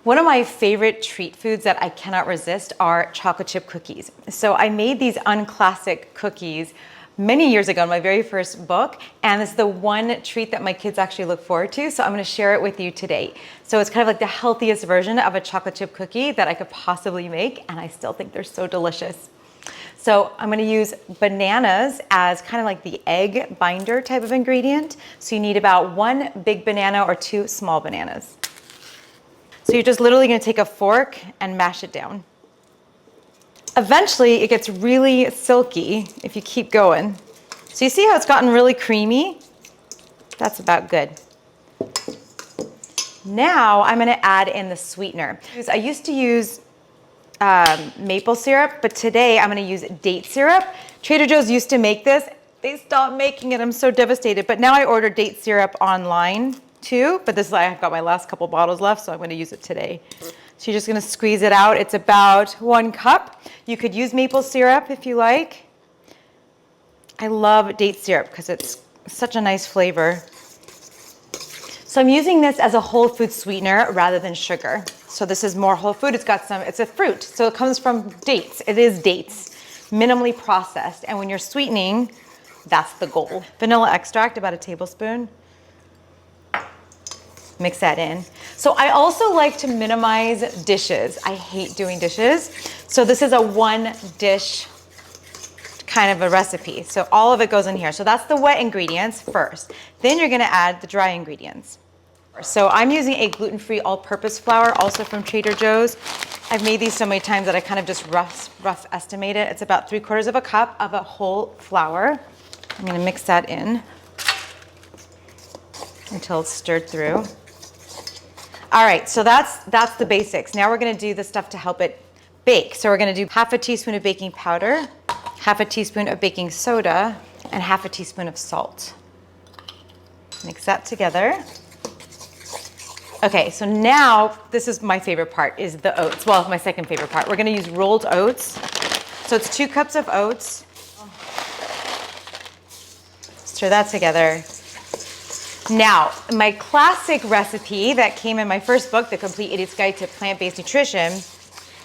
One of my favorite treat foods that I cannot resist are chocolate chip cookies. So I made these Unclassic cookies many years ago in my very first book, and it's the one treat that my kids actually look forward to, so I'm gonna share it with you today. So it's kind of like the healthiest version of a chocolate chip cookie that I could possibly make, and I still think they're so delicious. So I'm gonna use bananas as kind of like the egg binder type of ingredient. So you need about 1 big banana or 2 small bananas. So you're just literally gonna take a fork and mash it down. Eventually it gets really silky if you keep going. So you see how it's gotten really creamy? That's about good. Now I'm gonna add in the sweetener. I used to use maple syrup, but today I'm gonna use date syrup. Trader Joe's used to make this. They stopped making it, I'm so devastated. But now I ordered date syrup online too, but I've got my last couple bottles left, so I'm gonna use it today. So you're just gonna squeeze it out. It's about 1 cup. You could use maple syrup if you like. I love date syrup because it's such a nice flavor. So I'm using this as a whole food sweetener rather than sugar. So this is more whole food. It's a fruit, so it comes from dates. It is dates, minimally processed. And when you're sweetening, that's the goal. Vanilla extract, about 1 tablespoon. Mix that in. So I also like to minimize dishes. I hate doing dishes. So this is a 1 dish kind of a recipe. So all of it goes in here. So that's the wet ingredients first. Then you're gonna add the dry ingredients. So I'm using a gluten-free all-purpose flour, also from Trader Joe's. I've made these so many times that I kind of just rough estimate it. It's about 3/4 of a cup of a whole flour. I'm gonna mix that in until it's stirred through. All right, so that's the basics. Now we're gonna do the stuff to help it bake. So we're gonna do 1/2 teaspoon of baking powder, 1/2 teaspoon of baking soda, and 1/2 teaspoon of salt. Mix that together. Okay, so now this is my favorite part, is the oats. Well, my second favorite part. We're gonna use rolled oats. So it's 2 cups of oats. Stir that together. Now, my classic recipe that came in my first book, The Complete Idiot's Guide to Plant-Based Nutrition,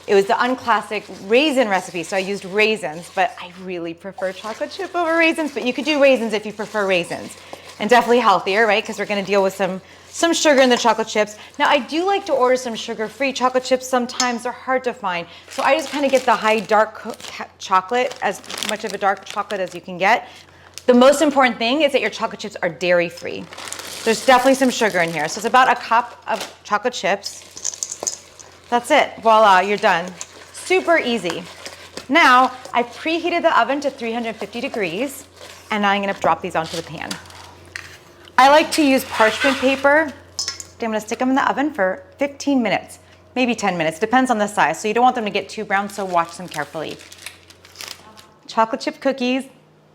it was the Unclassic raisin recipe. So I used raisins, but I really prefer chocolate chip over raisins, but you could do raisins if you prefer raisins. And definitely healthier, right? Because we're gonna deal with some sugar in the chocolate chips. Now I do like to order some sugar-free chocolate chips. Sometimes they're hard to find. So I just kind of get the high dark chocolate, as much of a dark chocolate as you can get. The most important thing is that your chocolate chips are dairy-free. There's definitely some sugar in here. So it's about 1 cup of chocolate chips. That's it, voila, you're done. Super easy. Now, I've preheated the oven to 350 degrees, and now I'm gonna drop these onto the pan. I like to use parchment paper. I'm gonna stick them in the oven for 15 minutes, maybe 10 minutes, depends on the size. So you don't want them to get too brown, so watch them carefully. Chocolate chip cookies,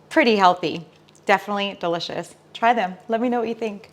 pretty healthy, definitely delicious. Try them, let me know what you think.